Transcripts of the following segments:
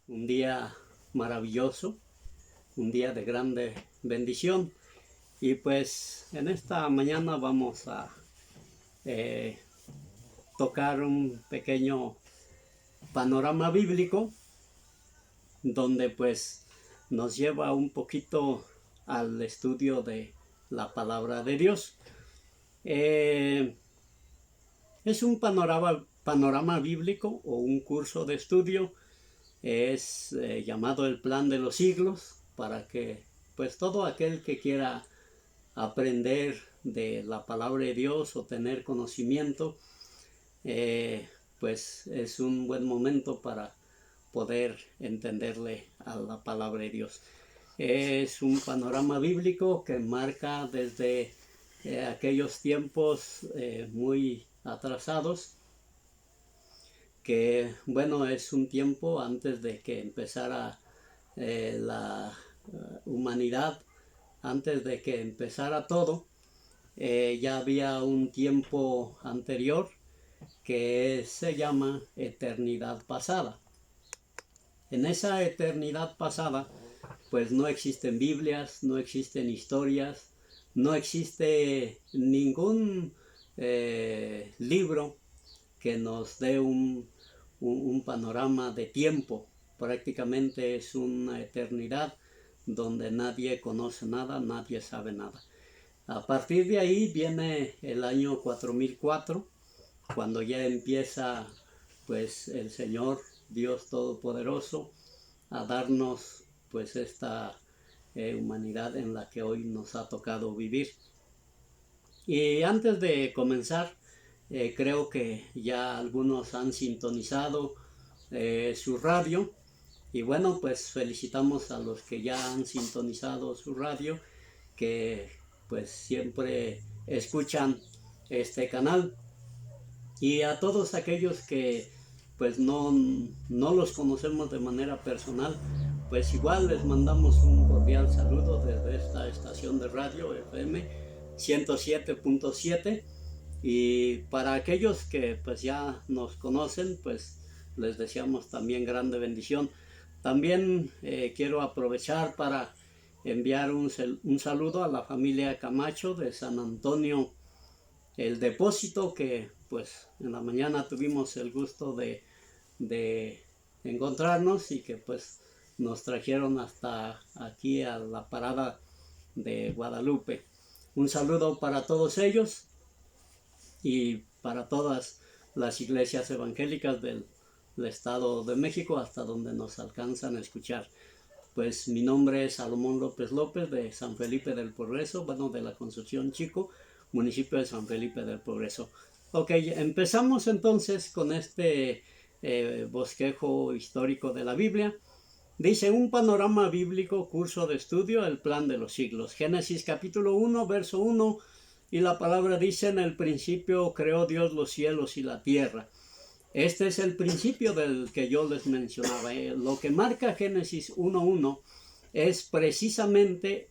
un día maravilloso, un día de grande bendición. Y pues en esta mañana vamos a tocar un pequeño panorama bíblico donde pues nos lleva un poquito al estudio de la palabra de Dios. Es un panorama bíblico o un curso de estudio. Es llamado el plan de los siglos, para que pues todo aquel que quiera aprender de la palabra de Dios o tener conocimiento, pues es un buen momento para poder entenderle a la palabra de Dios. Es un panorama bíblico que marca desde aquellos tiempos muy atrasados, que bueno, es un tiempo antes de que empezara la humanidad, antes de que empezara todo. Ya había un tiempo anterior que se llama eternidad pasada. En esa eternidad pasada pues no existen Biblias, no existen historias, no existe ningún libro que nos dé un panorama de tiempo. Prácticamente es una eternidad donde nadie conoce nada, nadie sabe nada. A partir de ahí viene el año 4004, cuando ya empieza pues el Señor Dios Todopoderoso a darnos pues esta humanidad en la que hoy nos ha tocado vivir. Y antes de comenzar, creo que ya algunos han sintonizado su radio, y bueno, pues felicitamos a los que ya han sintonizado su radio, que pues siempre escuchan este canal, y a todos aquellos que pues no los conocemos de manera personal, pues igual les mandamos un cordial saludo desde esta estación de radio FM 107.7. Y para aquellos que pues ya nos conocen, pues les deseamos también grande bendición. También quiero aprovechar para enviar un saludo a la familia Camacho de San Antonio el Depósito, que pues en la mañana tuvimos el gusto de encontrarnos, y que pues nos trajeron hasta aquí a la parada de Guadalupe. Un saludo para todos ellos y para todas las iglesias evangélicas del Estado de México, hasta donde nos alcanzan a escuchar. Pues mi nombre es Salomón López López, de San Felipe del Progreso, bueno, de la Concepción Chico, municipio de San Felipe del Progreso. Ok, empezamos entonces con este bosquejo histórico de la Biblia. Dice: un panorama bíblico, curso de estudio, el plan de los siglos. Génesis capítulo 1, verso 1, y la palabra dice: en el principio creó Dios los cielos y la tierra. Este es el principio del que yo les mencionaba. Lo que marca Génesis 1.1 es precisamente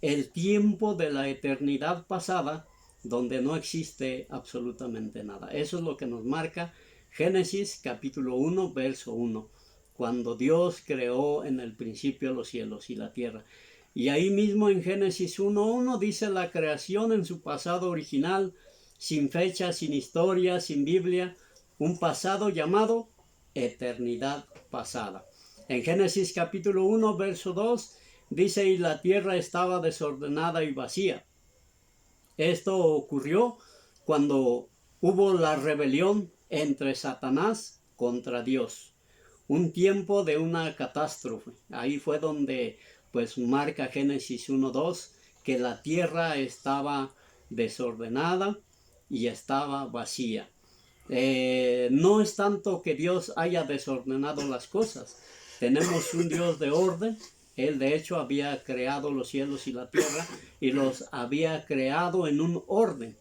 el tiempo de la eternidad pasada, donde no existe absolutamente nada. Eso es lo que nos marca Génesis capítulo 1, verso 1. Cuando Dios creó en el principio los cielos y la tierra. Y ahí mismo en Génesis 1.1 dice la creación en su pasado original, sin fecha, sin historia, sin Biblia, un pasado llamado eternidad pasada. En Génesis capítulo 1, verso 2 dice: y la tierra estaba desordenada y vacía. Esto ocurrió cuando hubo la rebelión entre Satanás contra Dios. Un tiempo de una catástrofe. Ahí fue donde pues marca Génesis 1.2 que la tierra estaba desordenada y estaba vacía. No es tanto que Dios haya desordenado las cosas. Tenemos un Dios de orden. Él de hecho había creado los cielos y la tierra, y los había creado en un orden.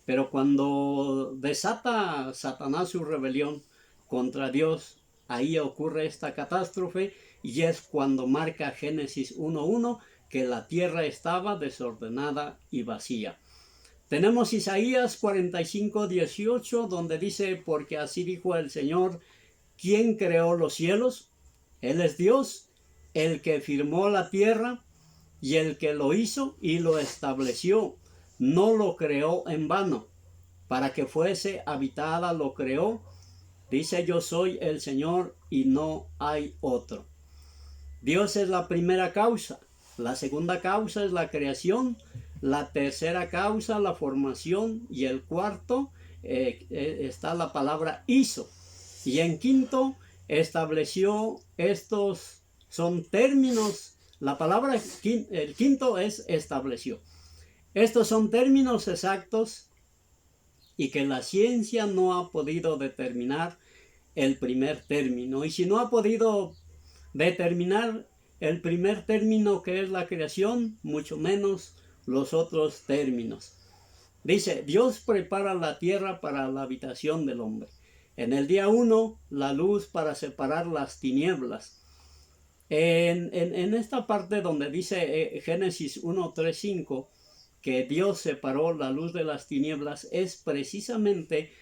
Pero cuando desata Satanás su rebelión contra Dios, ahí ocurre esta catástrofe, y es cuando marca Génesis 1.1 que la tierra estaba desordenada y vacía. Tenemos Isaías 45.18, donde dice: porque así dijo el Señor, ¿quién creó los cielos? Él es Dios, el que firmó la tierra y el que lo hizo y lo estableció. No lo creó en vano. Para que fuese habitada lo creó. Dice: yo soy el Señor y no hay otro. Dios es la primera causa. La segunda causa es la creación. La tercera causa, la formación. Y el cuarto está la palabra hizo. Y en quinto, estableció. Estos son términos. La palabra, el quinto es estableció. Estos son términos exactos y que la ciencia no ha podido determinar el primer término. Y si no ha podido determinar el primer término, que es la creación, mucho menos los otros términos. Dice: Dios prepara la tierra para la habitación del hombre. En el día 1, la luz para separar las tinieblas. En esta parte donde dice Génesis 1, 3, 5, que Dios separó la luz de las tinieblas, es precisamente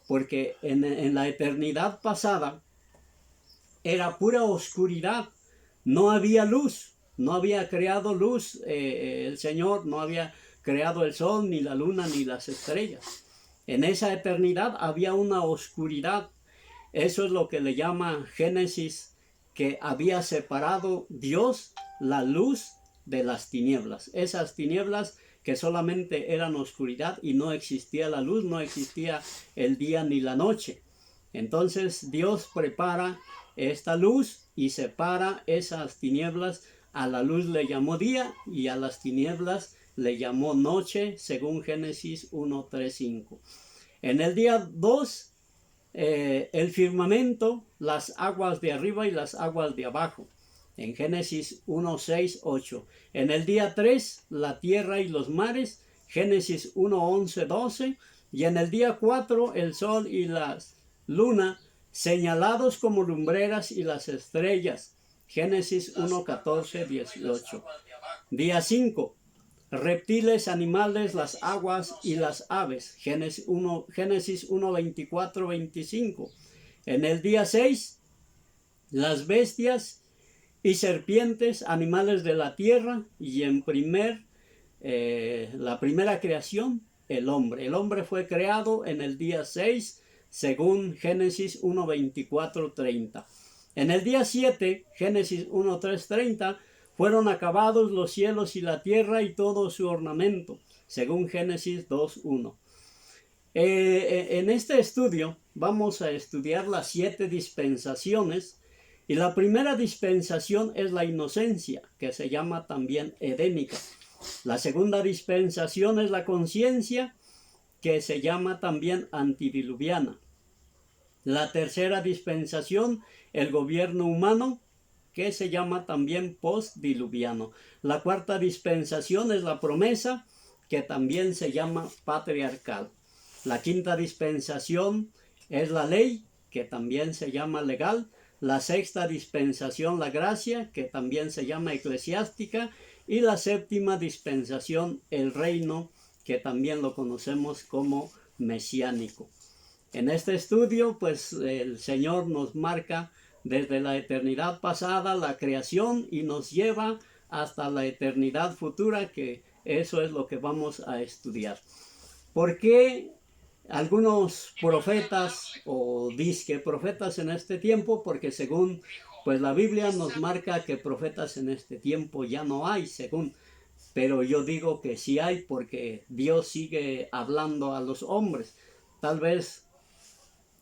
porque en la eternidad pasada era pura oscuridad, no había luz, no había creado luz, el Señor no había creado el sol, ni la luna, ni las estrellas. En esa eternidad había una oscuridad. Eso es lo que le llama Génesis, que había separado Dios la luz de las tinieblas. Esas tinieblas que solamente eran oscuridad y no existía la luz, no existía el día ni la noche. Entonces Dios prepara esta luz y separa esas tinieblas. A la luz le llamó día y a las tinieblas le llamó noche, según Génesis 1, 3, 5. En el día 2, el firmamento, las aguas de arriba y las aguas de abajo. En Génesis 1, 6, 8. En el día 3, la tierra y los mares. Génesis 1, 11, 12. Y en el día 4, el sol y la luna, señalados como lumbreras, y las estrellas. Génesis 1, 14, 18. Día 5, reptiles, animales, las aguas y las aves. Génesis 1, 24, 25. En el día 6, las bestias y serpientes, animales de la tierra. Y en la primera creación, el hombre. El hombre fue creado en el día 6, según Génesis 1, 24, 30. En el día 7, Génesis 1, 3, 30, fueron acabados los cielos y la tierra y todo su ornamento, según Génesis 2, 1. En este estudio vamos a estudiar las 7 dispensaciones. Y la primera dispensación es la inocencia, que se llama también edénica. La segunda dispensación es la conciencia, que se llama también antidiluviana. La tercera dispensación, el gobierno humano, que se llama también postdiluviano. La cuarta dispensación es la promesa, que también se llama patriarcal. La quinta dispensación es la ley, que también se llama legal. La sexta dispensación, la gracia, que también se llama eclesiástica. Y la séptima dispensación, el reino, que también lo conocemos como mesiánico. En este estudio, pues el Señor nos marca desde la eternidad pasada la creación y nos lleva hasta la eternidad futura, que eso es lo que vamos a estudiar. ¿Por qué algunos profetas o disque profetas en este tiempo? Porque según pues la Biblia nos marca que profetas en este tiempo ya no hay, pero yo digo que sí hay, porque Dios sigue hablando a los hombres. Tal vez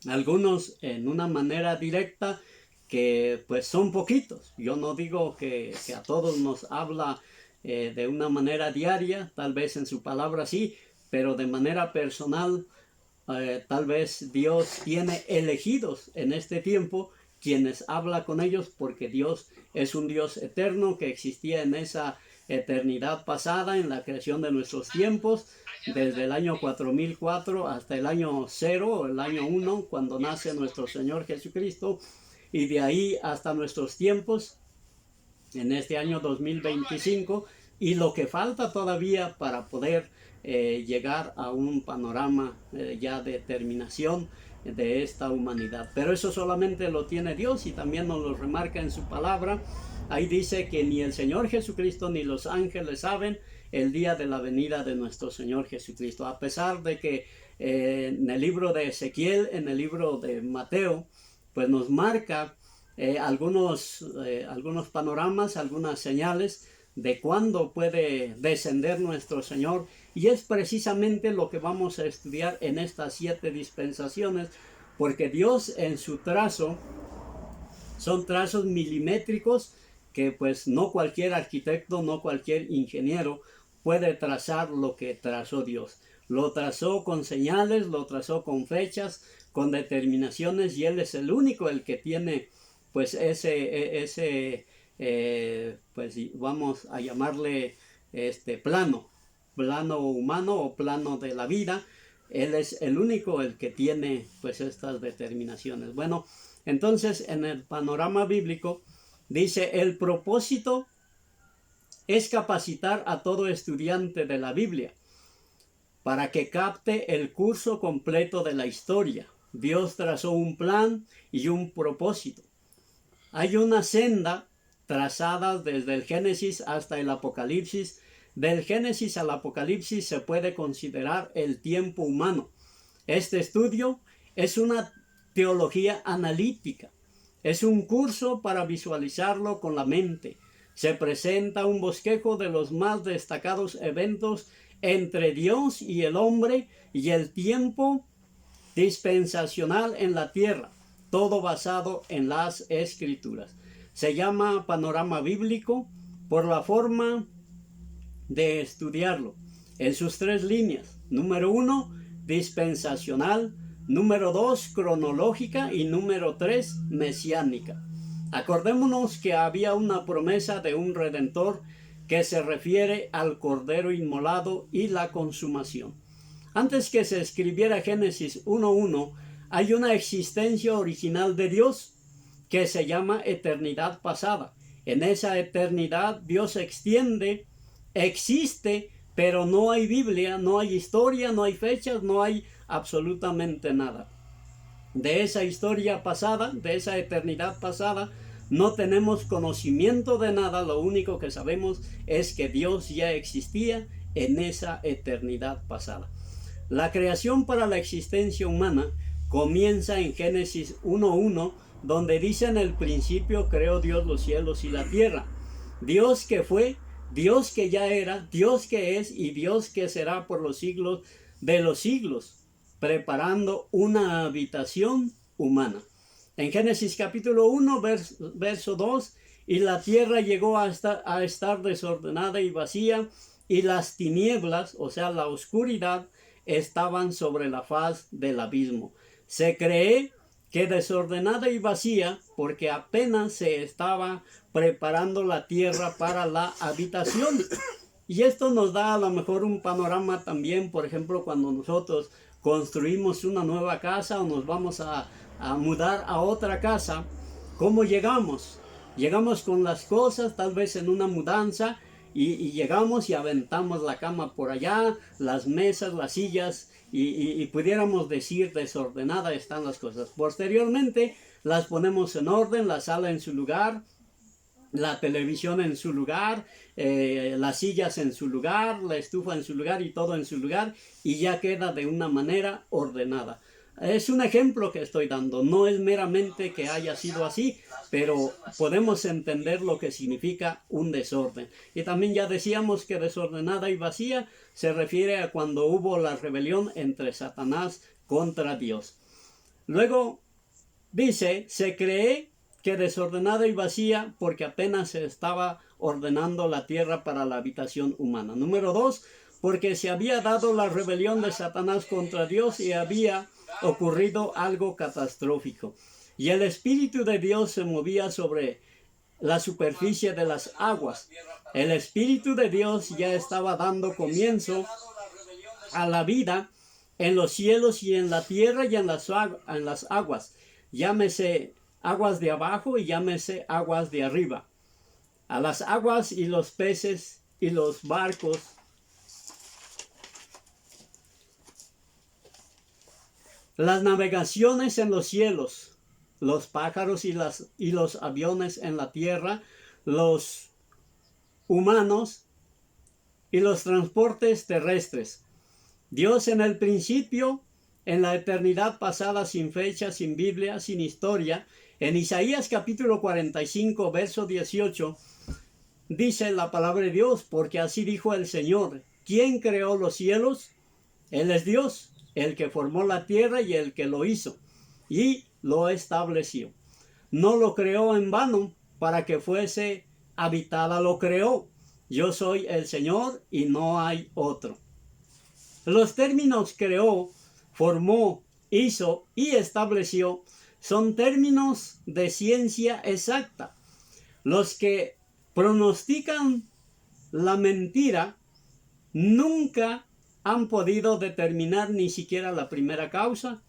algunos en una manera directa, que pues son poquitos. Yo no digo que a todos nos habla de una manera diaria, tal vez en su palabra sí, pero de manera personal, tal vez Dios tiene elegidos en este tiempo quienes habla con ellos, porque Dios es un Dios eterno que existía en esa eternidad pasada, en la creación de nuestros tiempos, desde el año 4004 hasta el año 0, o el año 1, cuando nace nuestro Señor Jesucristo, y de ahí hasta nuestros tiempos, en este año 2025, y lo que falta todavía para poder llegar a un panorama ya de terminación, de esta humanidad. Pero eso solamente lo tiene Dios, y también nos lo remarca en su palabra. Ahí dice que ni el Señor Jesucristo ni los ángeles saben el día de la venida de nuestro Señor Jesucristo. A pesar de que en el libro de Ezequiel, en el libro de Mateo, pues nos marca algunos panoramas, algunas señales de cuándo puede descender nuestro Señor, y es precisamente lo que vamos a estudiar en estas 7 dispensaciones, porque Dios en su trazo son trazos milimétricos que pues no cualquier arquitecto, no cualquier ingeniero puede trazar lo que trazó Dios. Lo trazó con señales, lo trazó con fechas, con determinaciones, y Él es el único el que tiene pues pues vamos a llamarle plano humano o plano de la vida. Él es el único el que tiene pues estas determinaciones. Bueno, entonces en el panorama bíblico dice: el propósito es capacitar a todo estudiante de la Biblia para que capte el curso completo de la historia. Dios trazó un plan y un propósito. Hay una senda trazada desde el Génesis hasta el Apocalipsis. Del Génesis al Apocalipsis se puede considerar el tiempo humano. Este estudio es una teología analítica. Es un curso para visualizarlo con la mente. Se presenta un bosquejo de los más destacados eventos entre Dios y el hombre y el tiempo dispensacional en la tierra, todo basado en las Escrituras. Se llama panorama bíblico por la forma de estudiarlo en sus 3 líneas. Número 1, dispensacional. Número 2, cronológica. Y número 3, mesiánica. Acordémonos que había una promesa de un redentor que se refiere al Cordero inmolado y la consumación. Antes que se escribiera Génesis 1:1, hay una existencia original de Dios que se llama eternidad pasada. En esa eternidad Dios existe, pero no hay Biblia, no hay historia, no hay fechas, no hay absolutamente nada. De esa historia pasada, de esa eternidad pasada, no tenemos conocimiento de nada. Lo único que sabemos es que Dios ya existía en esa eternidad pasada. La creación para la existencia humana comienza en Génesis 1:1, donde dice: en el principio creó Dios los cielos y la tierra. Dios que fue, Dios que ya era, Dios que es y Dios que será por los siglos de los siglos, preparando una habitación humana. En Génesis capítulo 1, verso 2, y la tierra llegó a estar desordenada y vacía, y las tinieblas, o sea, la oscuridad, estaban sobre la faz del abismo. Se cree que desordenada y vacía porque apenas se estaba preparando la tierra para la habitación. Y esto nos da a lo mejor un panorama también, por ejemplo, cuando nosotros construimos una nueva casa o nos vamos a mudar a otra casa. ¿Cómo llegamos? Llegamos con las cosas, tal vez en una mudanza, y llegamos y aventamos la cama por allá, las mesas, las sillas, y pudiéramos decir desordenada están las cosas. Posteriormente las ponemos en orden, la sala en su lugar, la televisión en su lugar, las sillas en su lugar, la estufa en su lugar y todo en su lugar, y ya queda de una manera ordenada. Es un ejemplo que estoy dando, no es meramente que haya sido así, pero podemos entender lo que significa un desorden. Y también ya decíamos que desordenada y vacía se refiere a cuando hubo la rebelión entre Satanás contra Dios. Luego dice: se cree que desordenada y vacía porque apenas se estaba ordenando la tierra para la habitación humana. Número 2, porque se había dado la rebelión de Satanás contra Dios y había ocurrido algo catastrófico. Y el Espíritu de Dios se movía sobre la superficie de las aguas. El Espíritu de Dios ya estaba dando comienzo a la vida en los cielos y en la tierra y en las aguas. Llámese aguas de abajo y llámese aguas de arriba. A las aguas y los peces y los barcos las navegaciones en los cielos, los pájaros y los aviones en la tierra, los humanos y los transportes terrestres. Dios en el principio, en la eternidad pasada, sin fecha, sin Biblia, sin historia, en Isaías capítulo 45, verso 18, dice la palabra de Dios, porque así dijo el Señor, ¿quién creó los cielos? Él es Dios, el que formó la tierra y el que lo hizo, y lo estableció. No lo creó en vano para que fuese habitada, lo creó. Yo soy el Señor y no hay otro. Los términos creó, formó, hizo y estableció son términos de ciencia exacta. Los que pronostican la mentira nunca han podido determinar ni siquiera la primera causa.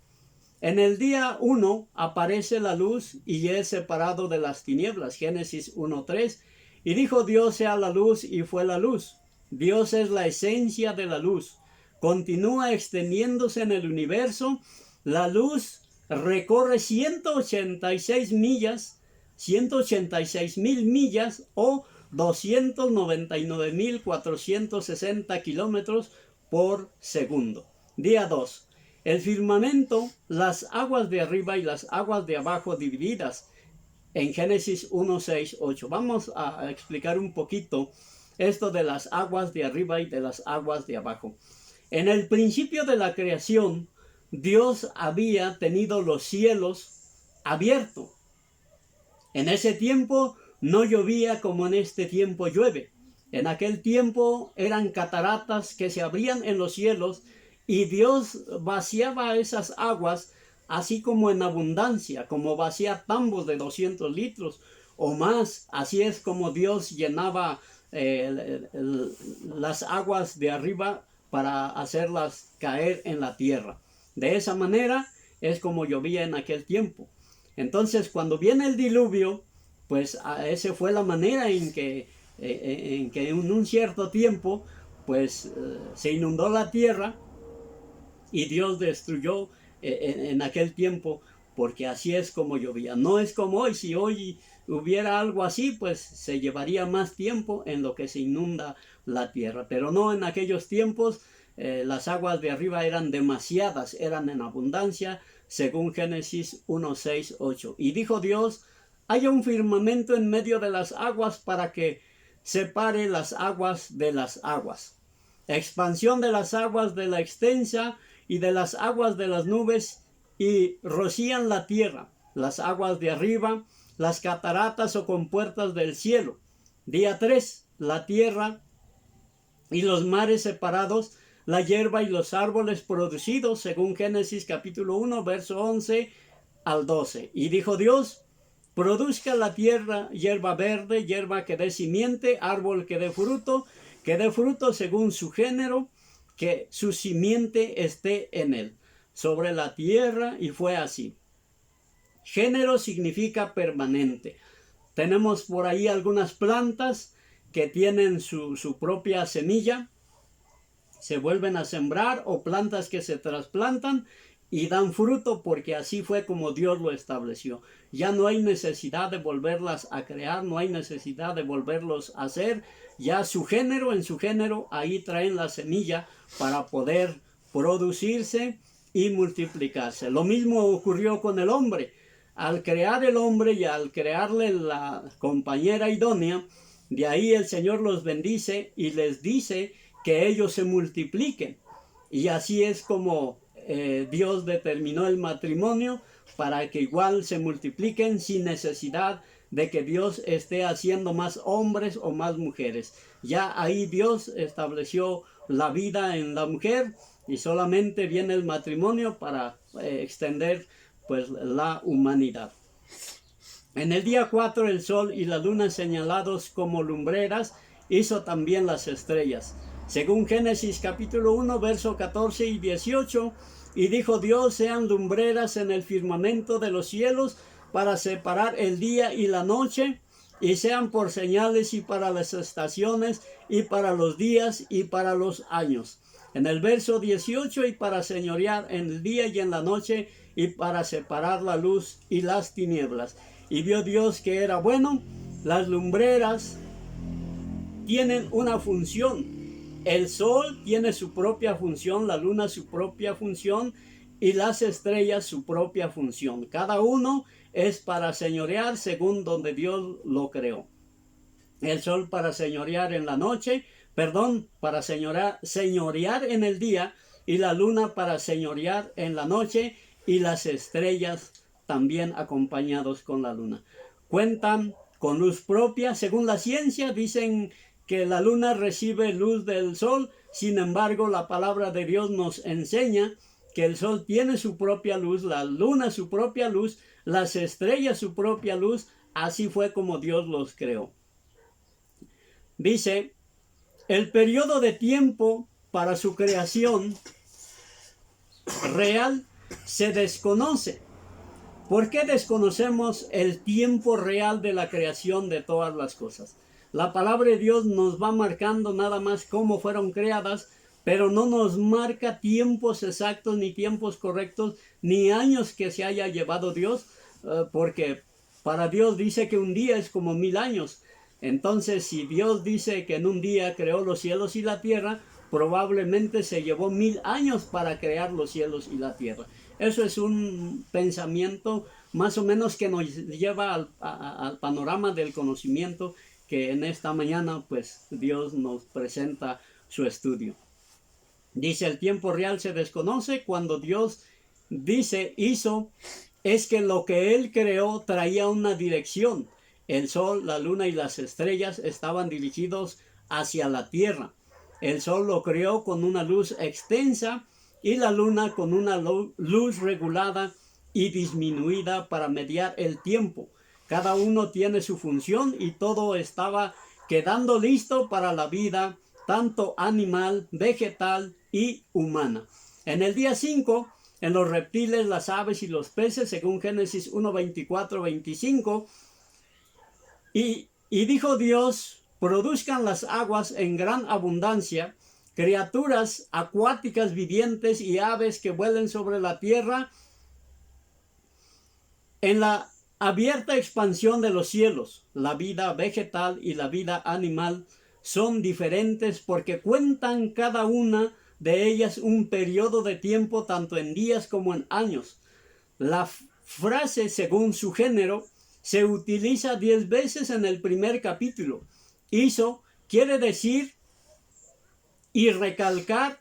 En el día 1 aparece la luz y es separado de las tinieblas. Génesis 1:3. Y dijo Dios sea la luz y fue la luz. Dios es la esencia de la luz. Continúa extendiéndose en el universo. La luz recorre 186.000 millas o 299.460 kilómetros por segundo. Día 2. El firmamento, las aguas de arriba y las aguas de abajo divididas en Génesis 1, 6, 8. Vamos a explicar un poquito esto de las aguas de arriba y de las aguas de abajo. En el principio de la creación, Dios había tenido los cielos abiertos. En ese tiempo no llovía como en este tiempo llueve. En aquel tiempo eran cataratas que se abrían en los cielos y Dios vaciaba esas aguas así como en abundancia, como vacía tambos de 200 litros o más. Así es como Dios llenaba las aguas de arriba para hacerlas caer en la tierra. De esa manera es como llovía en aquel tiempo. Entonces, cuando viene el diluvio, pues esa fue la manera en que en un cierto tiempo, pues se inundó la tierra y Dios destruyó en aquel tiempo, porque así es como llovía. No es como hoy. Si hoy hubiera algo así, pues se llevaría más tiempo en lo que se inunda la tierra. Pero no, en aquellos tiempos las aguas de arriba eran demasiadas, eran en abundancia, según Génesis 1, 6, 8. Y dijo Dios, haya un firmamento en medio de las aguas para que separe las aguas de las aguas. Expansión de las aguas de la extensa y de las aguas de las nubes, y rocían la tierra, las aguas de arriba, las cataratas o compuertas del cielo. Día 3, la tierra y los mares separados, la hierba y los árboles producidos, según Génesis capítulo 1, verso 11 al 12. Y dijo Dios, produzca la tierra hierba verde, hierba que dé simiente, árbol que dé fruto según su género, que su simiente esté en él, sobre la tierra, y fue así. Género significa permanente. Tenemos por ahí algunas plantas que tienen su propia semilla, se vuelven a sembrar, o plantas que se trasplantan y dan fruto, porque así fue como Dios lo estableció. Ya no hay necesidad de volverlas a crear, no hay necesidad de volverlos a hacer. Ya en su género, ahí traen la semilla para poder producirse y multiplicarse. Lo mismo ocurrió con el hombre. Al crear el hombre y al crearle la compañera idónea, de ahí el Señor los bendice y les dice que ellos se multipliquen. Y así es como Dios determinó el matrimonio, para que igual se multipliquen sin necesidad de que Dios esté haciendo más hombres o más mujeres. Ya ahí Dios estableció la vida en la mujer y solamente viene el matrimonio para extender pues la humanidad. En el día 4 el sol y la luna señalados como lumbreras, hizo también las estrellas. Según Génesis capítulo 1, verso 14 y 18, y dijo Dios, sean lumbreras en el firmamento de los cielos para separar el día y la noche, y sean por señales y para las estaciones y para los días y para los años. En el verso 18, y para señorear en el día y en la noche, y para separar la luz y las tinieblas. Y vio Dios que era bueno. Las lumbreras tienen una función. El sol tiene su propia función, la luna su propia función y las estrellas su propia función. Cada uno es para señorear según donde Dios lo creó. El sol para señorear en la noche, para señorear en el día, y la luna para señorear en la noche, y las estrellas también acompañados con la luna. Cuentan con luz propia. Según la ciencia, dicen que la luna recibe luz del sol. Sin embargo, la palabra de Dios nos enseña que el sol tiene su propia luz, la luna su propia luz, las estrellas su propia luz. Así fue como Dios los creó. Dice, el periodo de tiempo para su creación real se desconoce. ¿Por qué desconocemos el tiempo real de la creación de todas las cosas? La palabra de Dios nos va marcando nada más cómo fueron creadas, pero no nos marca tiempos exactos, ni tiempos correctos, ni años que se haya llevado Dios, porque para Dios dice que un día es como 1000 años. Entonces, si Dios dice que en un día creó los cielos y la tierra, probablemente se llevó 1000 años para crear los cielos y la tierra. Eso es un pensamiento más o menos que nos lleva al panorama del conocimiento que en esta mañana pues Dios nos presenta su estudio. Dice, el tiempo real se desconoce. Cuando Dios dice hizo, es que lo que Él creó traía una dirección. El sol, la luna y las estrellas estaban dirigidos hacia la tierra. El sol lo creó con una luz extensa y la luna con una luz regulada y disminuida para mediar el tiempo. Cada uno tiene su función y todo estaba quedando listo para la vida, tanto animal, vegetal y humana. En el día 5, en los reptiles, las aves y los peces, según Génesis 1, 24, 25, y dijo Dios, produzcan las aguas en gran abundancia, criaturas acuáticas vivientes y aves que vuelen sobre la tierra en la abierta expansión de los cielos. La vida vegetal y la vida animal son diferentes porque cuentan cada una de ellas un periodo de tiempo tanto en días como en años. La frase según su género se utiliza 10 veces en el primer capítulo. Hizo quiere decir y recalcar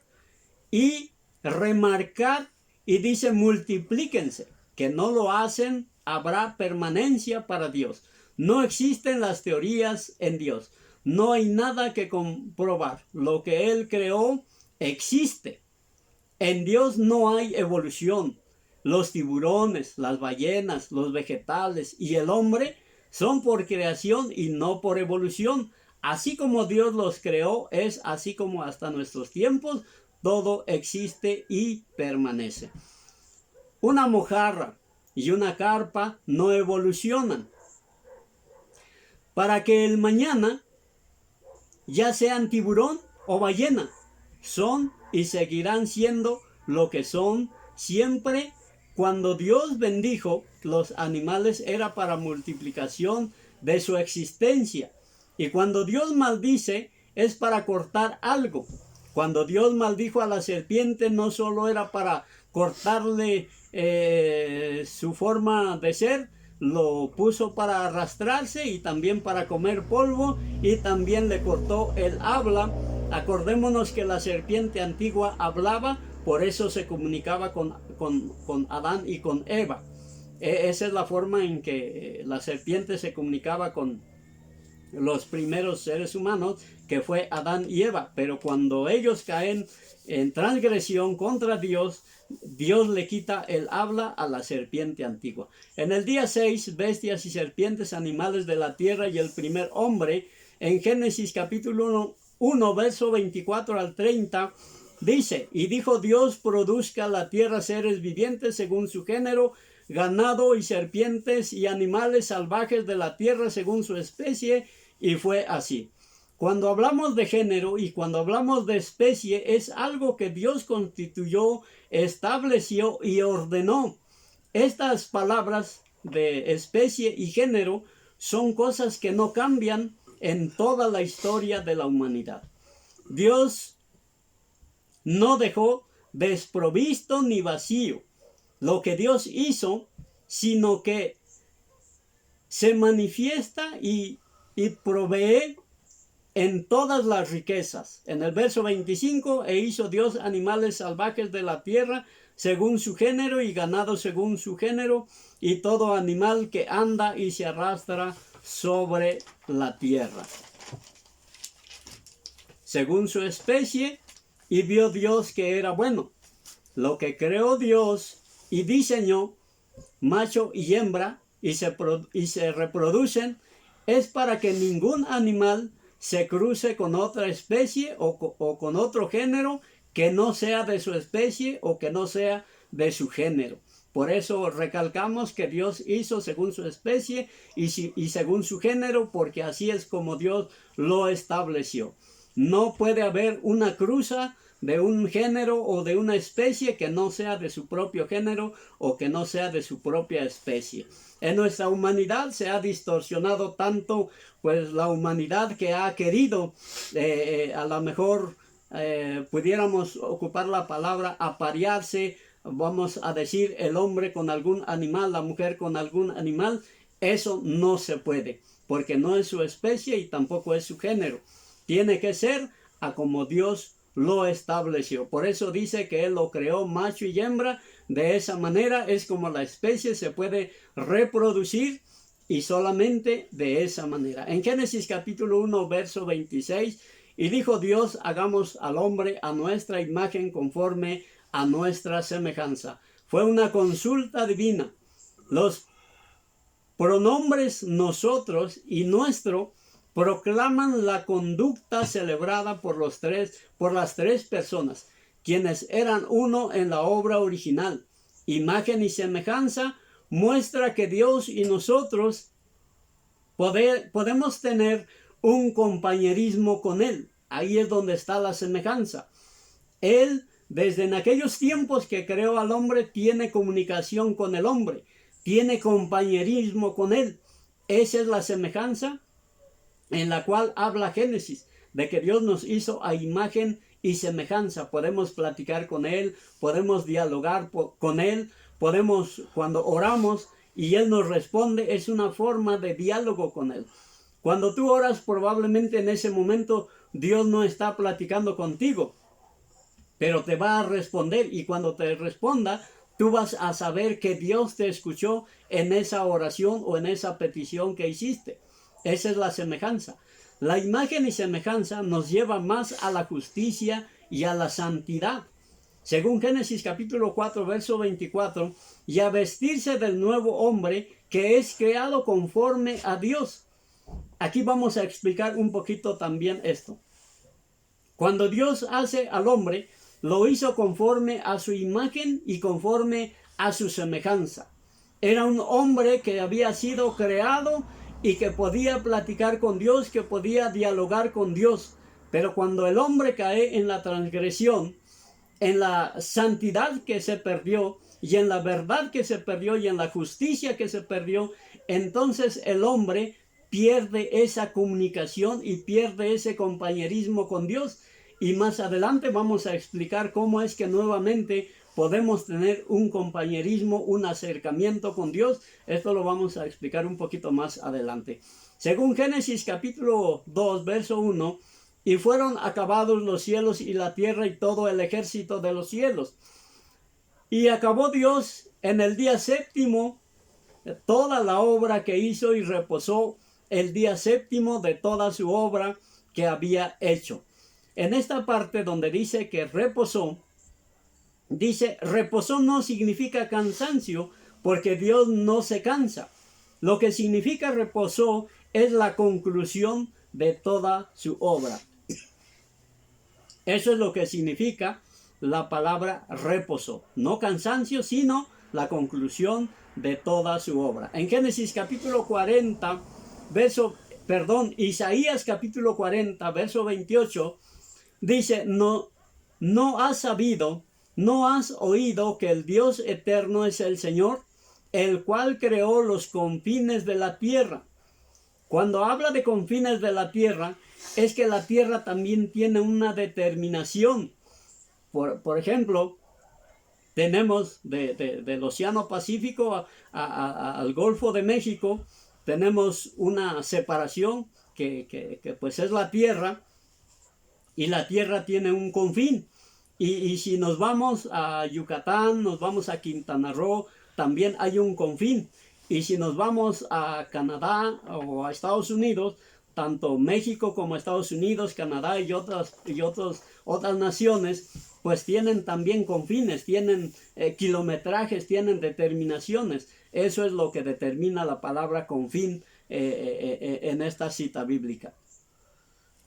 y remarcar, y dice multiplíquense. Que no lo hacen, habrá permanencia para Dios. No existen las teorías en Dios. No hay nada que comprobar. Lo que Él creó existe. En Dios no hay evolución. Los tiburones, las ballenas, los vegetales y el hombre son por creación y no por evolución. Así como Dios los creó, es así como hasta nuestros tiempos todo existe y permanece. Una mojarra y una carpa no evolucionan. Para que el mañana, ya sean tiburón o ballena, son y seguirán siendo lo que son siempre. Cuando Dios bendijo los animales era para multiplicación de su existencia. Y cuando Dios maldice es para cortar algo. Cuando Dios maldijo a la serpiente no solo era para cortarle su forma de ser, lo puso para arrastrarse y también para comer polvo, y también le cortó el habla. Acordémonos que la serpiente antigua hablaba, por eso se comunicaba con Adán y con Eva. Esa es la forma en que la serpiente se comunicaba con los primeros seres humanos, que fue Adán y Eva. Pero cuando ellos caen en transgresión contra Dios, Dios le quita el habla a la serpiente antigua. En el día 6, bestias y serpientes, animales de la tierra y el primer hombre, en Génesis capítulo 1, verso 24 al 30, dice, y dijo Dios, produzca la tierra seres vivientes según su género, ganado y serpientes y animales salvajes de la tierra según su especie, y fue así. Cuando hablamos de género y cuando hablamos de especie, es algo que Dios constituyó, estableció y ordenó. Estas palabras de especie y género son cosas que no cambian en toda la historia de la humanidad. Dios no dejó desprovisto ni vacío lo que Dios hizo, sino que se manifiesta y provee en todas las riquezas. En el verso 25, e hizo Dios animales salvajes de la tierra según su género y ganado según su género y todo animal que anda y se arrastra sobre la tierra según su especie, y vio Dios que era bueno. Lo que creó Dios y diseñó, macho y hembra, y se reproducen, es para que ningún animal se cruce con otra especie o con otro género que no sea de su especie o que no sea de su género. Por eso recalcamos que Dios hizo según su especie y según su género, porque así es como Dios lo estableció. No puede haber una cruza de un género o de una especie que no sea de su propio género o que no sea de su propia especie. En nuestra humanidad se ha distorsionado tanto, pues la humanidad que ha querido, a lo mejor pudiéramos ocupar la palabra aparearse, vamos a decir el hombre con algún animal, la mujer con algún animal. Eso no se puede, porque no es su especie y tampoco es su género. Tiene que ser a como Dios lo estableció. Por eso dice que Él lo creó macho y hembra. De esa manera es como la especie se puede reproducir, y solamente de esa manera. En Génesis capítulo 1, verso 26, y dijo Dios, hagamos al hombre a nuestra imagen conforme a nuestra semejanza. Fue una consulta divina. Los pronombres nosotros y nuestro proclaman la conducta celebrada por las tres personas, quienes eran uno en la obra original. Imagen y semejanza muestra que Dios y nosotros podemos tener un compañerismo con Él. Ahí es donde está la semejanza. Él, desde en aquellos tiempos que creó al hombre, tiene comunicación con el hombre, tiene compañerismo con Él. Esa es la semejanza en la cual habla Génesis, de que Dios nos hizo a imagen y semejanza. Podemos platicar con Él, podemos dialogar con Él, podemos, cuando oramos y Él nos responde, es una forma de diálogo con Él. Cuando tú oras, probablemente en ese momento Dios no está platicando contigo, pero te va a responder, y cuando te responda, tú vas a saber que Dios te escuchó en esa oración o en esa petición que hiciste. Esa es la semejanza. La imagen y semejanza nos lleva más a la justicia y a la santidad. Según Génesis capítulo 4, verso 24, y a vestirse del nuevo hombre que es creado conforme a Dios. Aquí vamos a explicar un poquito también esto. Cuando Dios hace al hombre, lo hizo conforme a su imagen y conforme a su semejanza. Era un hombre que había sido creado y que podía platicar con Dios, que podía dialogar con Dios. Pero cuando el hombre cae en la transgresión, en la santidad que se perdió, y en la verdad que se perdió, y en la justicia que se perdió, entonces el hombre pierde esa comunicación y pierde ese compañerismo con Dios. Y más adelante vamos a explicar cómo es que nuevamente podemos tener un compañerismo, un acercamiento con Dios. Esto lo vamos a explicar un poquito más adelante. Según Génesis capítulo 2, verso 1, y fueron acabados los cielos y la tierra y todo el ejército de los cielos. Y acabó Dios en el día séptimo toda la obra que hizo, y reposó el día séptimo de toda su obra que había hecho. En esta parte donde dice que reposó, dice reposó no significa cansancio, porque Dios no se cansa. Lo que significa reposó es la conclusión de toda su obra. Eso es lo que significa la palabra reposo. No cansancio, sino la conclusión de toda su obra. En Génesis capítulo 40, verso Isaías capítulo 40, verso 28, dice, no has sabido, no has oído que el Dios eterno es el Señor, el cual creó los confines de la tierra. Cuando habla de confines de la tierra, es que la tierra también tiene una determinación. Por ejemplo, tenemos del Océano Pacífico al Golfo de México, tenemos una separación que pues es la tierra, y la tierra tiene un confín. Y si nos vamos a Yucatán, nos vamos a Quintana Roo, también hay un confín. Y si nos vamos a Canadá o a Estados Unidos, tanto México como Estados Unidos, Canadá y otras naciones, pues tienen también confines, tienen kilometrajes, tienen determinaciones. Eso es lo que determina la palabra confín en esta cita bíblica.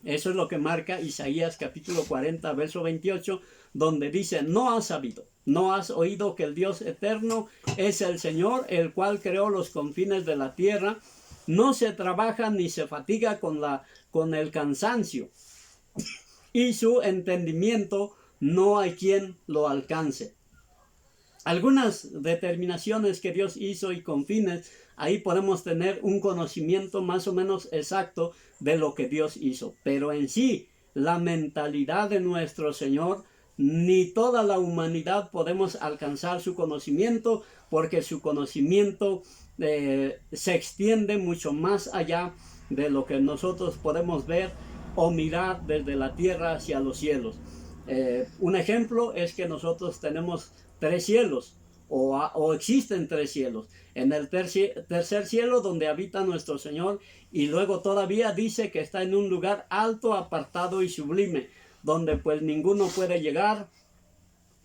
Eso es lo que marca Isaías capítulo 40, verso 28, donde dice, no has sabido, no has oído que el Dios eterno es el Señor, el cual creó los confines de la tierra, no se trabaja ni se fatiga con el cansancio, y su entendimiento no hay quien lo alcance. Algunas determinaciones que Dios hizo y confines, ahí podemos tener un conocimiento más o menos exacto de lo que Dios hizo. Pero en sí, la mentalidad de nuestro Señor, ni toda la humanidad podemos alcanzar su conocimiento, porque su conocimiento se extiende mucho más allá de lo que nosotros podemos ver o mirar desde la tierra hacia los cielos. Un ejemplo es que nosotros tenemos 3 cielos, o existen 3 cielos. En el tercer cielo, donde habita nuestro Señor, y luego todavía dice que está en un lugar alto, apartado y sublime, donde pues ninguno puede llegar,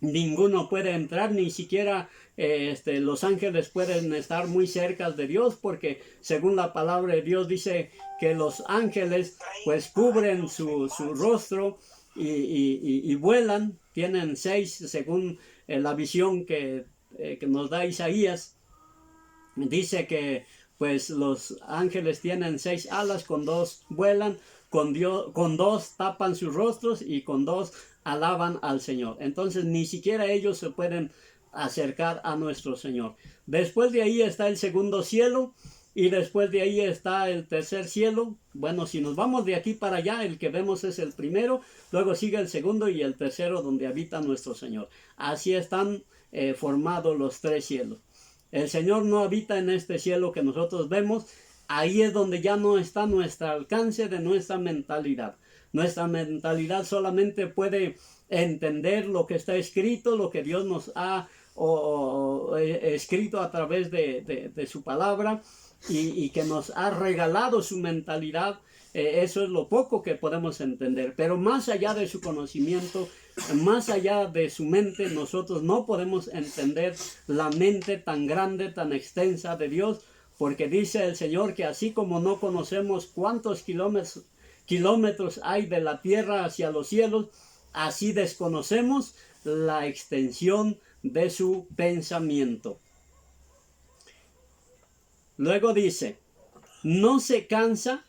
ninguno puede entrar, ni siquiera los ángeles pueden estar muy cerca de Dios, porque según la palabra de Dios dice que los ángeles pues cubren su rostro y vuelan, tienen 6 según la visión que nos da Isaías. Dice que pues los ángeles tienen 6 alas, con 2 vuelan, con 2 tapan sus rostros y con 2 alaban al Señor. Entonces ni siquiera ellos se pueden acercar a nuestro Señor. Después de ahí está el segundo cielo, y después de ahí está el tercer cielo. Bueno, si nos vamos de aquí para allá, el que vemos es el primero, luego sigue el segundo y el tercero, donde habita nuestro Señor. Así están formados los 3 cielos. El Señor no habita en este cielo que nosotros vemos. Ahí es donde ya no está nuestro alcance de nuestra mentalidad. Nuestra mentalidad solamente puede entender lo que está escrito, lo que Dios nos ha escrito a través de su palabra, y que nos ha regalado su mentalidad. Eso es lo poco que podemos entender. Pero más allá de su conocimiento, más allá de su mente, nosotros no podemos entender la mente tan grande, tan extensa de Dios, porque dice el Señor que así como no conocemos cuántos kilómetros hay de la tierra hacia los cielos, así desconocemos la extensión de su pensamiento. Luego dice, no se cansa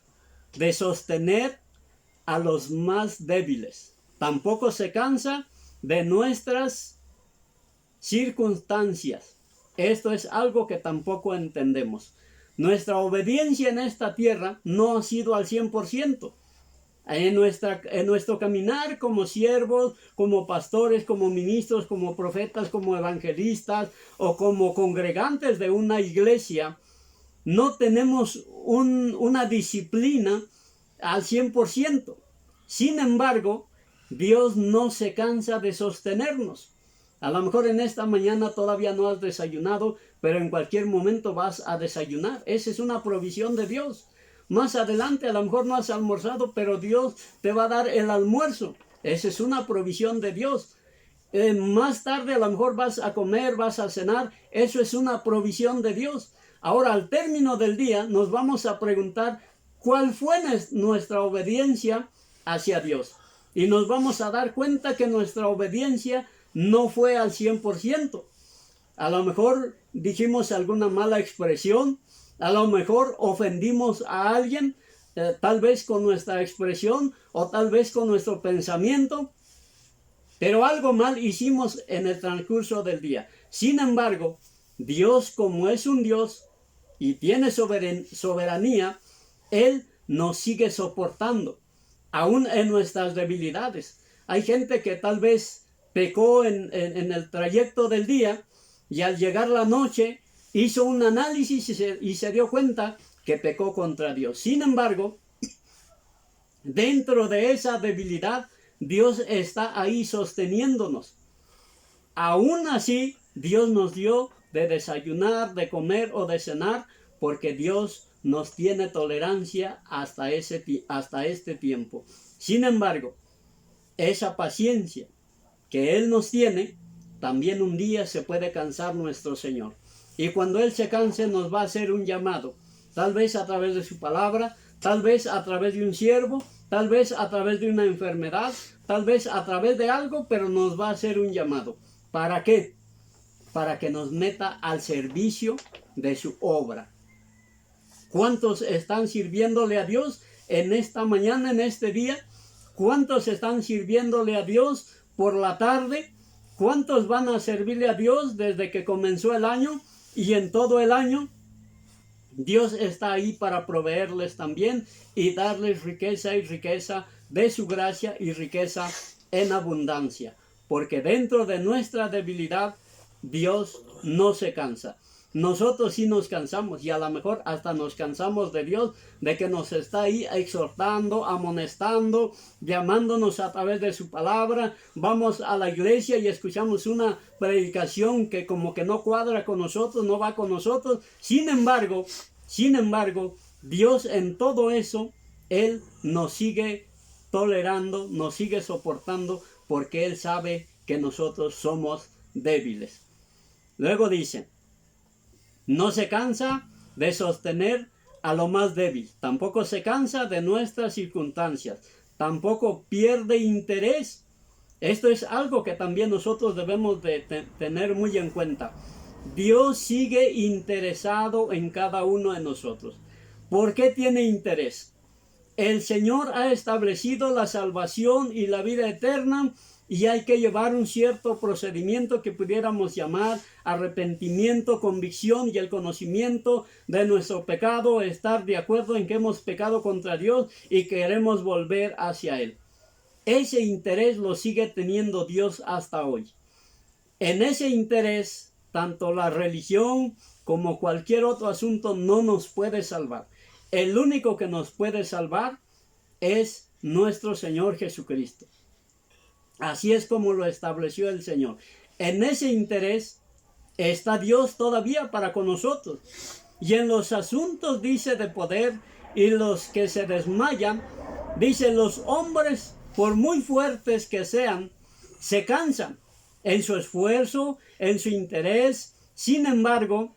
de sostener a los más débiles, tampoco se cansa de nuestras circunstancias. Esto es algo que tampoco entendemos. Nuestra obediencia en esta tierra no ha sido al 100%. En nuestro caminar como siervos, como pastores, como ministros, como profetas, como evangelistas o como congregantes de una iglesia, no tenemos una disciplina al 100%. Sin embargo, Dios no se cansa de sostenernos. A lo mejor en esta mañana todavía no has desayunado, pero en cualquier momento vas a desayunar. Esa es una provisión de Dios. Más adelante a lo mejor no has almorzado, pero Dios te va a dar el almuerzo. Esa es una provisión de Dios. Más tarde a lo mejor vas a comer, vas a cenar. Eso es una provisión de Dios. Ahora, al término del día, nos vamos a preguntar cuál fue nuestra obediencia hacia Dios. Y nos vamos a dar cuenta que nuestra obediencia no fue al 100%. A lo mejor dijimos alguna mala expresión, a lo mejor ofendimos a alguien, tal vez con nuestra expresión o tal vez con nuestro pensamiento, pero algo mal hicimos en el transcurso del día. Sin embargo, Dios, como es un Dios y tiene soberanía, Él nos sigue soportando, aún en nuestras debilidades. Hay gente que tal vez pecó en el trayecto del día y al llegar la noche hizo un análisis y se dio cuenta que pecó contra Dios. Sin embargo, dentro de esa debilidad, Dios está ahí sosteniéndonos. Aún así, Dios nos dio de desayunar, de comer o de cenar, porque Dios nos tiene tolerancia hasta este tiempo. Sin embargo, esa paciencia que Él nos tiene, también un día se puede cansar nuestro Señor. Y cuando Él se canse, nos va a hacer un llamado, tal vez a través de su palabra, tal vez a través de un siervo, tal vez a través de una enfermedad, tal vez a través de algo, pero nos va a hacer un llamado. ¿Para qué? Para que nos meta al servicio de su obra. ¿Cuántos están sirviéndole a Dios en esta mañana, en este día? ¿Cuántos están sirviéndole a Dios por la tarde? ¿Cuántos van a servirle a Dios desde que comenzó el año y en todo el año? Dios está ahí para proveerles también y darles riqueza y riqueza de su gracia y riqueza en abundancia. Porque dentro de nuestra debilidad, Dios no se cansa. Nosotros sí nos cansamos y a lo mejor hasta nos cansamos de Dios, de que nos está ahí exhortando, amonestando, llamándonos a través de su palabra. Vamos a la iglesia y escuchamos una predicación que como que no cuadra con nosotros, no va con nosotros. Sin embargo, Dios en todo eso, Él nos sigue tolerando, nos sigue soportando, porque Él sabe que nosotros somos débiles. Luego dice, no se cansa de sostener a lo más débil, tampoco se cansa de nuestras circunstancias, tampoco pierde interés. Esto es algo que también nosotros debemos de tener muy en cuenta. Dios sigue interesado en cada uno de nosotros. ¿Por qué tiene interés? El Señor ha establecido la salvación y la vida eterna, y hay que llevar un cierto procedimiento que pudiéramos llamar arrepentimiento, convicción y el conocimiento de nuestro pecado, estar de acuerdo en que hemos pecado contra Dios y queremos volver hacia Él. Ese interés lo sigue teniendo Dios hasta hoy. En ese interés, tanto la religión como cualquier otro asunto no nos puede salvar. El único que nos puede salvar es nuestro Señor Jesucristo. Así es como lo estableció el Señor. En ese interés está Dios todavía para con nosotros. Y en los asuntos, dice, de poder y los que se desmayan, dice, los hombres, por muy fuertes que sean, se cansan en su esfuerzo, en su interés. Sin embargo,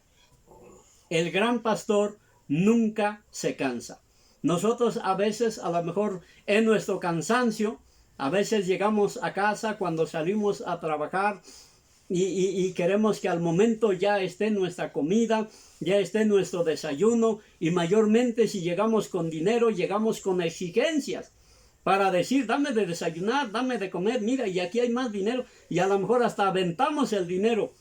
el gran pastor nunca se cansa. Nosotros a veces, a lo mejor en nuestro cansancio, a veces llegamos a casa cuando salimos a trabajar y queremos que al momento ya esté nuestra comida, ya esté nuestro desayuno, y mayormente si llegamos con dinero, llegamos con exigencias para decir, dame de desayunar, dame de comer, mira, y aquí hay más dinero, y a lo mejor hasta aventamos el dinero,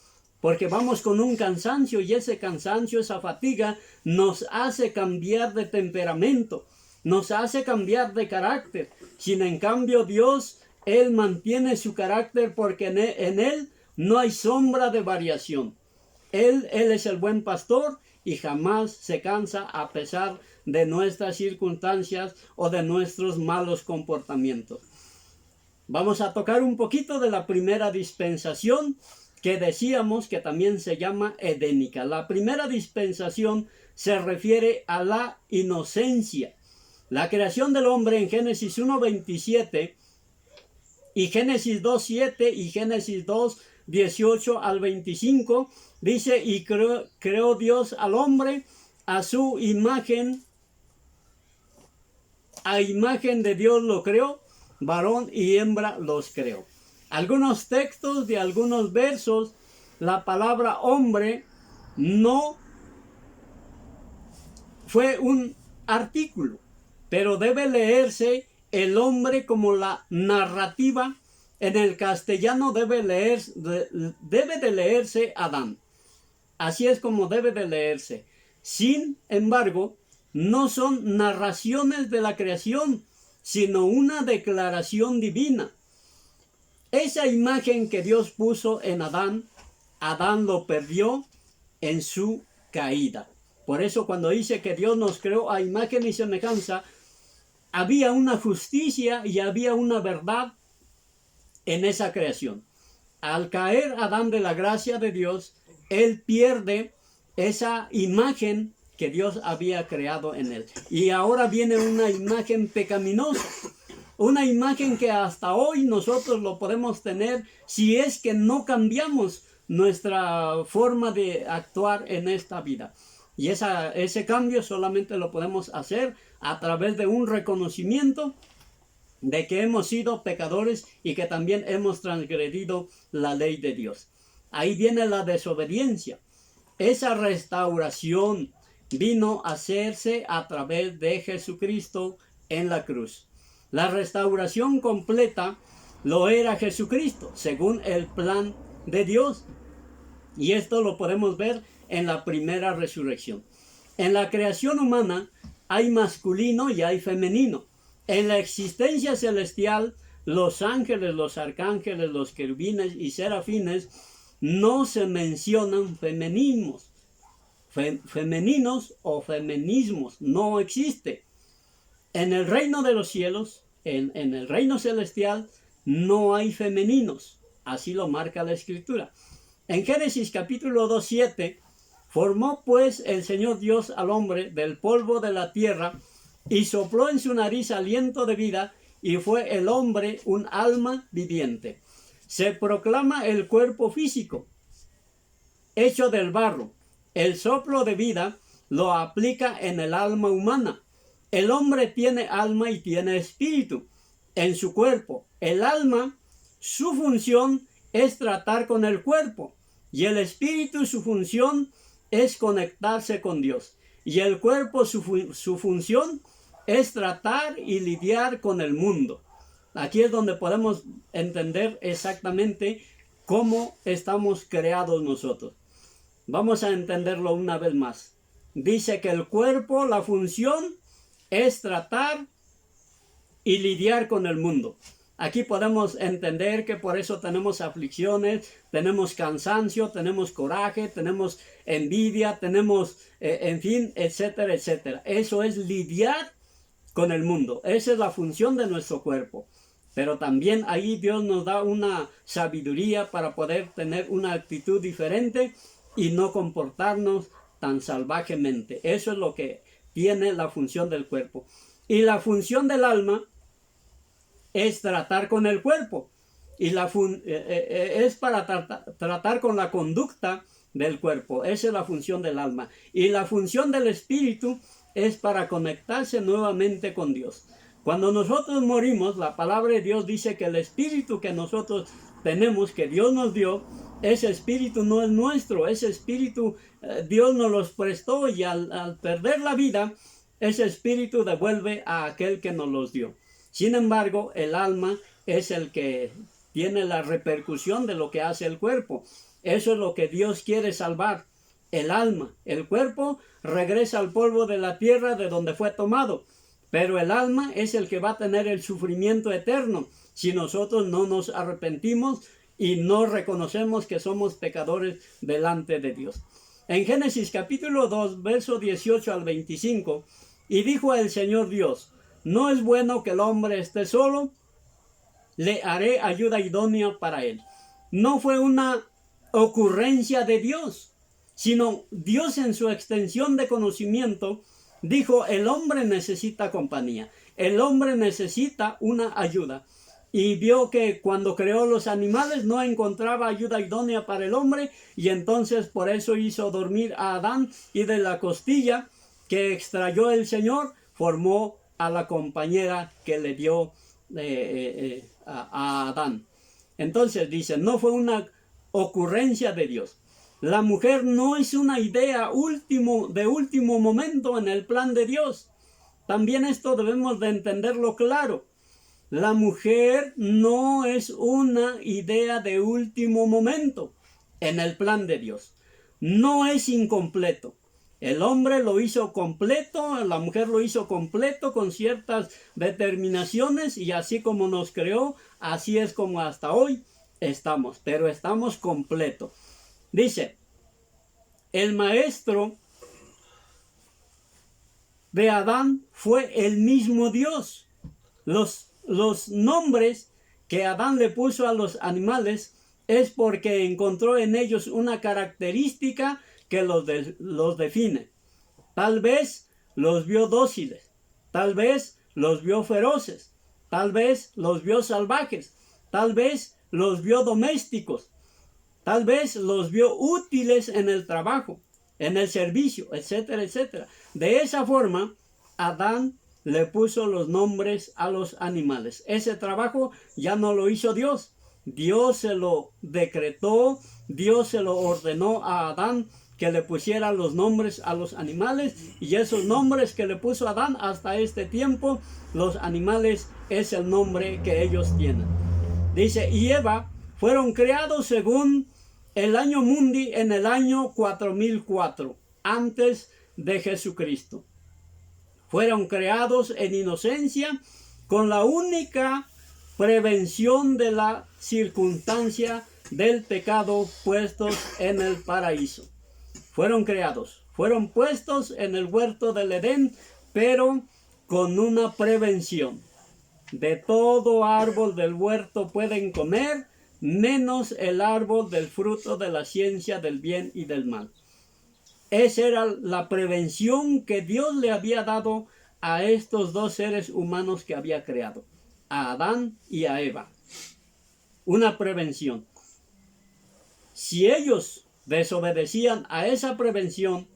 porque vamos con un cansancio, y ese cansancio, esa fatiga, nos hace cambiar de temperamento, nos hace cambiar de carácter. Sin en cambio Dios, Él mantiene su carácter, porque en Él no hay sombra de variación. Él es el buen pastor y jamás se cansa a pesar de nuestras circunstancias o de nuestros malos comportamientos. Vamos a tocar un poquito de la primera dispensación, que decíamos que también se llama edénica. La primera dispensación se refiere a la inocencia. La creación del hombre en Génesis 1:27 y Génesis 2:7 y Génesis 2:18 al 25 dice, y creó Dios al hombre a su imagen, a imagen de Dios lo creó, varón y hembra los creó. Algunos textos de algunos versos, la palabra hombre no fue un artículo, pero debe leerse el hombre como la narrativa. En el castellano debe de leerse Adán. Así es como debe de leerse. Sin embargo, no son narraciones de la creación, sino una declaración divina. Esa imagen que Dios puso en Adán, Adán lo perdió en su caída. Por eso cuando dice que Dios nos creó a imagen y semejanza, había una justicia y había una verdad en esa creación. Al caer Adán de la gracia de Dios, él pierde esa imagen que Dios había creado en él. Y ahora viene una imagen pecaminosa. Una imagen que hasta hoy nosotros lo podemos tener si es que no cambiamos nuestra forma de actuar en esta vida. Y ese cambio solamente lo podemos hacer a través de un reconocimiento de que hemos sido pecadores y que también hemos transgredido la ley de Dios. Ahí viene la desobediencia. Esa restauración vino a hacerse a través de Jesucristo en la cruz. La restauración completa lo era Jesucristo, según el plan de Dios. Y esto lo podemos ver en la primera resurrección. En la creación humana hay masculino y hay femenino. En la existencia celestial, los ángeles, los arcángeles, los querubines y serafines no se mencionan femeninos o feminismos. No existe. En el reino de los cielos, en el reino celestial, no hay femeninos. Así lo marca la Escritura. En Génesis capítulo 2:7, formó pues el Señor Dios al hombre del polvo de la tierra y sopló en su nariz aliento de vida, y fue el hombre un alma viviente. Se proclama el cuerpo físico, hecho del barro. El soplo de vida lo aplica en el alma humana. El hombre tiene alma y tiene espíritu en su cuerpo. El alma, su función es tratar con el cuerpo, y el espíritu, su función es conectarse con Dios. Y el cuerpo, su función es tratar y lidiar con el mundo. Aquí es donde podemos entender exactamente cómo estamos creados nosotros. Vamos a entenderlo una vez más. Dice que el cuerpo, la función es tratar y lidiar con el mundo. Aquí podemos entender que por eso tenemos aflicciones, tenemos cansancio, tenemos coraje, tenemos envidia, tenemos, en fin, etcétera, etcétera. Eso es lidiar con el mundo. Esa es la función de nuestro cuerpo. Pero también ahí Dios nos da una sabiduría para poder tener una actitud diferente y no comportarnos tan salvajemente. Eso es lo que tiene la función del cuerpo. Y la función del alma es tratar con el cuerpo. Y es para tratar con la conducta del cuerpo. Esa es la función del alma. Y la función del espíritu es para conectarse nuevamente con Dios. Cuando nosotros morimos, la palabra de Dios dice que el espíritu que nosotros tenemos, que Dios nos dio, ese espíritu no es nuestro. Ese espíritu Dios nos los prestó, y al perder la vida, ese espíritu devuelve a aquel que nos los dio. Sin embargo, el alma es el que tiene la repercusión de lo que hace el cuerpo. Eso es lo que Dios quiere salvar, el alma. El cuerpo regresa al polvo de la tierra de donde fue tomado, pero el alma es el que va a tener el sufrimiento eterno si nosotros no nos arrepentimos y no reconocemos que somos pecadores delante de Dios. En Génesis capítulo 2, verso 18 al 25, y dijo el Señor Dios: no es bueno que el hombre esté solo, le haré ayuda idónea para él. No fue una ocurrencia de Dios, sino Dios en su extensión de conocimiento dijo: el hombre necesita compañía, el hombre necesita una ayuda. Y vio que cuando creó los animales no encontraba ayuda idónea para el hombre, y entonces por eso hizo dormir a Adán, y de la costilla que extrayó el Señor formó a la compañera que le dio a Adán. Entonces dice, no fue una ocurrencia de Dios. La mujer no es una idea de último momento en el plan de Dios. también esto debemos de entenderlo claro. La mujer no es una idea de último momento en el plan de Dios. No es incompleto. El hombre lo hizo completo, la mujer lo hizo completo con ciertas determinaciones, y así como nos creó, así es como hasta hoy estamos, pero estamos completos. Dice, el maestro de Adán fue el mismo Dios. Los nombres que Adán le puso a los animales es porque encontró en ellos una característica que los define. Tal vez los vio dóciles, tal vez los vio feroces, tal vez los vio salvajes, tal vez los vio domésticos, tal vez los vio útiles en el trabajo, en el servicio, etcétera, etcétera. De esa forma, Adán le puso los nombres a los animales. Ese trabajo ya no lo hizo Dios. Dios se lo decretó, Dios se lo ordenó a Adán que le pusiera los nombres a los animales, y esos nombres que le puso Adán hasta este tiempo, los animales es el nombre que ellos tienen. Dice, y Eva fueron creados según el año mundi en el año 4004, antes de Jesucristo. Fueron creados en inocencia con la única prevención de la circunstancia del pecado puestos en el paraíso. Fueron creados, fueron puestos en el huerto del Edén, pero con una prevención. De todo árbol del huerto pueden comer, menos el árbol del fruto de la ciencia del bien y del mal. Esa era la prevención que Dios le había dado a estos dos seres humanos que había creado, a Adán y a Eva. Una prevención. Si ellos desobedecían a esa prevención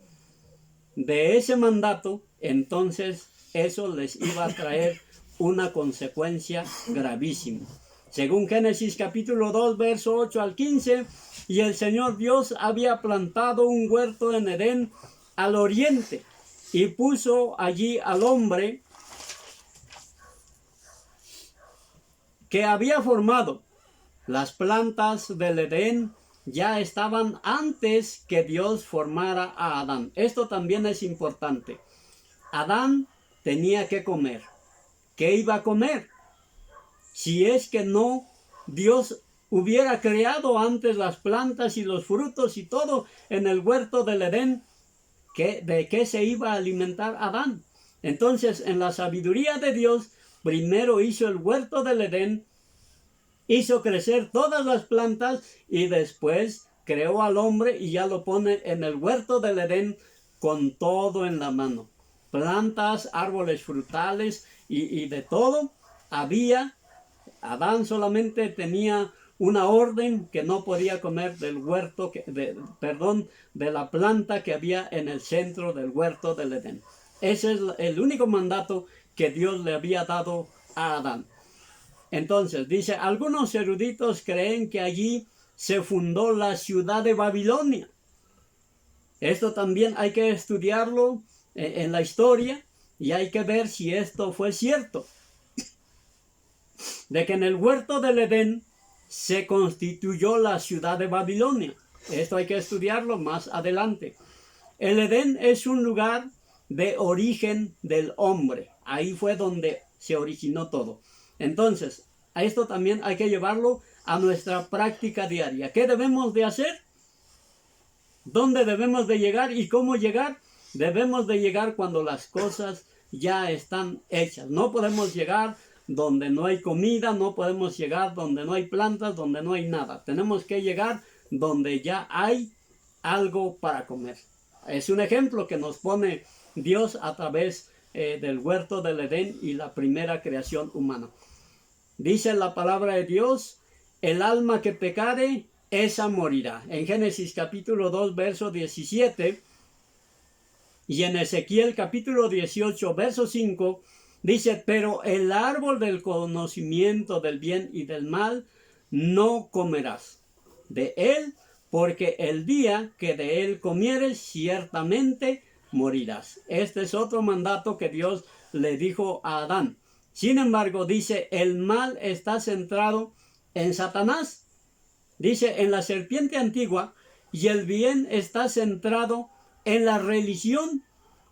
de ese mandato, entonces eso les iba a traer una consecuencia gravísima. Según Génesis capítulo 2, verso 8 al 15, y el Señor Dios había plantado un huerto en Edén al oriente, y puso allí al hombre que había formado. Las plantas del Edén ya estaban antes que Dios formara a Adán. Esto también es importante. Adán tenía que comer. ¿Qué iba a comer? Si es que no, Dios hubiera creado antes las plantas y los frutos y todo en el huerto del Edén, ¿de qué se iba a alimentar Adán? Entonces, en la sabiduría de Dios, primero hizo el huerto del Edén, hizo crecer todas las plantas, y después creó al hombre y ya lo pone en el huerto del Edén con todo en la mano. Plantas, árboles frutales y de todo había. Adán solamente tenía una orden, que no podía comer del huerto, de la planta que había en el centro del huerto del Edén. Ese es el único mandato que Dios le había dado a Adán. Entonces, dice, algunos eruditos creen que allí se fundó la ciudad de Babilonia. Esto también hay que estudiarlo en la historia, y hay que ver si esto fue cierto. De que en el huerto del Edén se constituyó la ciudad de Babilonia. Esto hay que estudiarlo más adelante. El Edén es un lugar de origen del hombre. Ahí fue donde se originó todo. Entonces, a esto también hay que llevarlo a nuestra práctica diaria. ¿Qué debemos de hacer? ¿Dónde debemos de llegar y cómo llegar? Debemos de llegar cuando las cosas ya están hechas. No podemos llegar donde no hay comida, no podemos llegar donde no hay plantas, donde no hay nada. Tenemos que llegar donde ya hay algo para comer. Es un ejemplo que nos pone Dios a través del huerto del Edén y la primera creación humana. Dice la palabra de Dios, el alma que pecare, esa morirá. En Génesis capítulo 2, verso 17, y en Ezequiel capítulo 18, verso 5, dice, pero el árbol del conocimiento del bien y del mal no comerás de él, porque el día que de él comieres, ciertamente morirás. Este es otro mandato que Dios le dijo a Adán. Sin embargo, dice, el mal está centrado en Satanás. Dice, en la serpiente antigua, y el bien está centrado en la religión.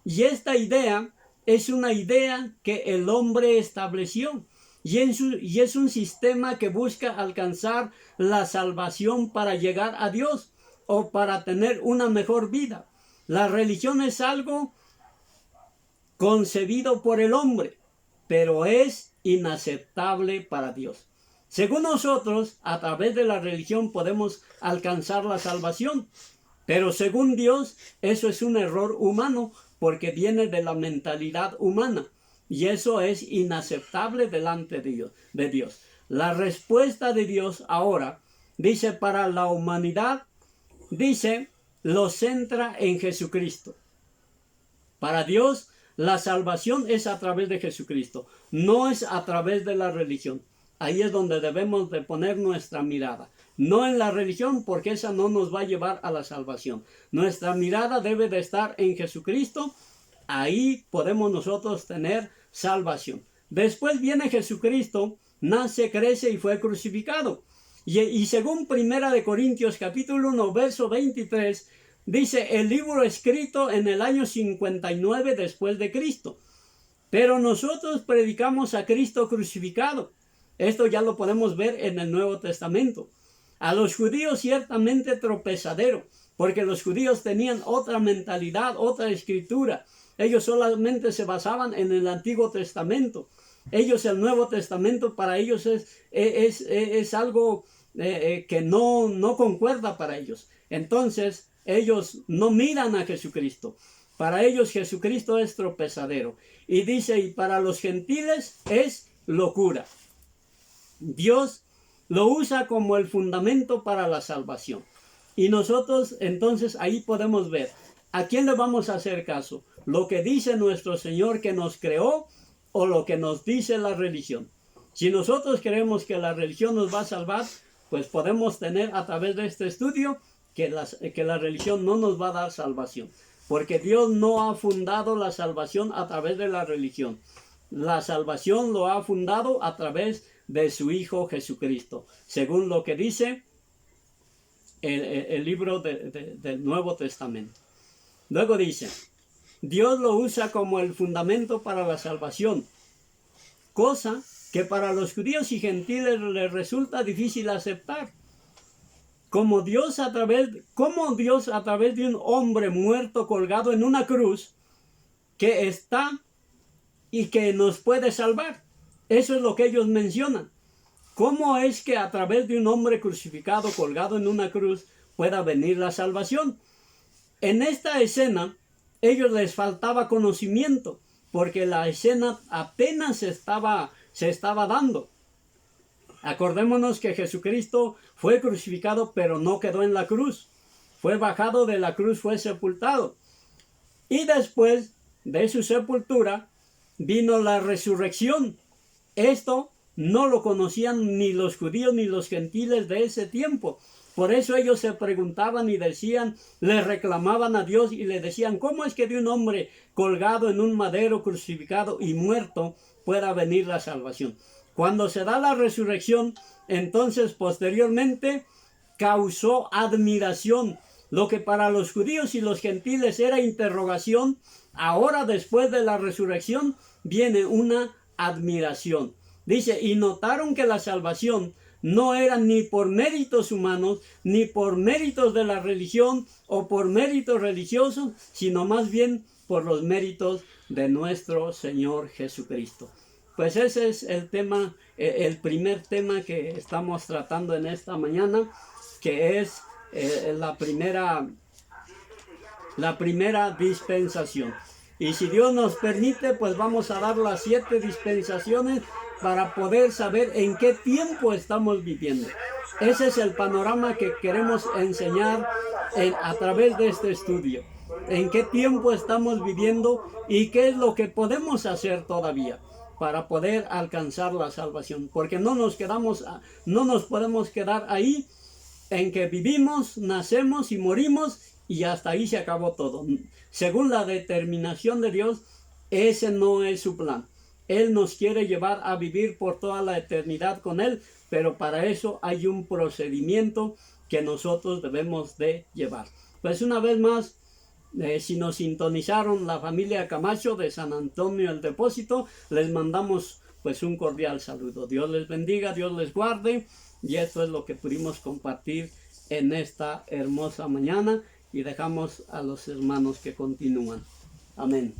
Y esta idea es una idea que el hombre estableció. Y es un sistema que busca alcanzar la salvación para llegar a Dios o para tener una mejor vida. La religión es algo concebido por el hombre, pero es inaceptable para Dios. Según nosotros, a través de la religión podemos alcanzar la salvación, pero según Dios, eso es un error humano porque viene de la mentalidad humana y eso es inaceptable delante de Dios. La respuesta de Dios ahora, dice, para la humanidad, dice, lo centra en Jesucristo. Para Dios, la salvación es a través de Jesucristo, no es a través de la religión. Ahí es donde debemos de poner nuestra mirada. No en la religión, porque esa no nos va a llevar a la salvación. Nuestra mirada debe de estar en Jesucristo. Ahí podemos nosotros tener salvación. Después viene Jesucristo, nace, crece y fue crucificado. Y según 1 de Corintios capítulo 1, verso 23, dice, el libro escrito en el año 59 después de Cristo. Pero nosotros predicamos a Cristo crucificado. Esto ya lo podemos ver en el Nuevo Testamento. A los judíos ciertamente tropezadero, porque los judíos tenían otra mentalidad, otra escritura. Ellos solamente se basaban en el Antiguo Testamento. Ellos, el Nuevo Testamento, para ellos es algo que no concuerda para ellos. Entonces, ellos no miran a Jesucristo. Para ellos Jesucristo es tropezadero. Y dice, y para los gentiles es locura. Dios lo usa como el fundamento para la salvación. Y nosotros entonces ahí podemos ver a quién le vamos a hacer caso. Lo que dice nuestro Señor que nos creó o lo que nos dice la religión. Si nosotros creemos que la religión nos va a salvar, pues podemos tener a través de este estudio que la religión no nos va a dar salvación. Porque Dios no ha fundado la salvación a través de la religión. La salvación lo ha fundado a través de su Hijo Jesucristo, según lo que dice el libro del Nuevo Testamento. Luego dice, Dios lo usa como el fundamento para la salvación, cosa que para los judíos y gentiles les resulta difícil aceptar. Como Dios a través de un hombre muerto colgado en una cruz, que está y que nos puede salvar. Eso es lo que ellos mencionan. ¿Cómo es que a través de un hombre crucificado, colgado en una cruz, pueda venir la salvación? En esta escena, ellos les faltaba conocimiento, porque la escena apenas se estaba dando. Acordémonos que Jesucristo fue crucificado, pero no quedó en la cruz. Fue bajado de la cruz, fue sepultado. Y después de su sepultura, vino la resurrección. Esto no lo conocían ni los judíos ni los gentiles de ese tiempo. Por eso ellos se preguntaban y decían, le reclamaban a Dios y le decían, ¿cómo es que de un hombre colgado en un madero, crucificado y muerto pueda venir la salvación? Cuando se da la resurrección, entonces posteriormente causó admiración. Lo que para los judíos y los gentiles era interrogación, ahora después de la resurrección viene una admiración. Dice, y notaron que la salvación no era ni por méritos humanos, ni por méritos de la religión o por méritos religiosos, sino más bien por los méritos de nuestro Señor Jesucristo. Pues ese es el tema, el primer tema que estamos tratando en esta mañana, que es la primera dispensación. Y si Dios nos permite, pues vamos a dar las 7 dispensaciones para poder saber en qué tiempo estamos viviendo. Ese es el panorama que queremos enseñar a través de este estudio. En qué tiempo estamos viviendo y qué es lo que podemos hacer todavía para poder alcanzar la salvación. Porque no nos podemos quedar ahí en que vivimos, nacemos y morimos y hasta ahí se acabó todo. Según la determinación de Dios, Ese no es su plan. Él nos quiere llevar a vivir por toda la eternidad con Él, pero para eso hay un procedimiento que nosotros debemos de llevar. Pues una vez más, si nos sintonizaron la familia Camacho de San Antonio el Depósito, les mandamos pues un cordial saludo. Dios les bendiga, Dios les guarde, y esto es lo que pudimos compartir en esta hermosa mañana, y dejamos a los hermanos que continúan. Amén.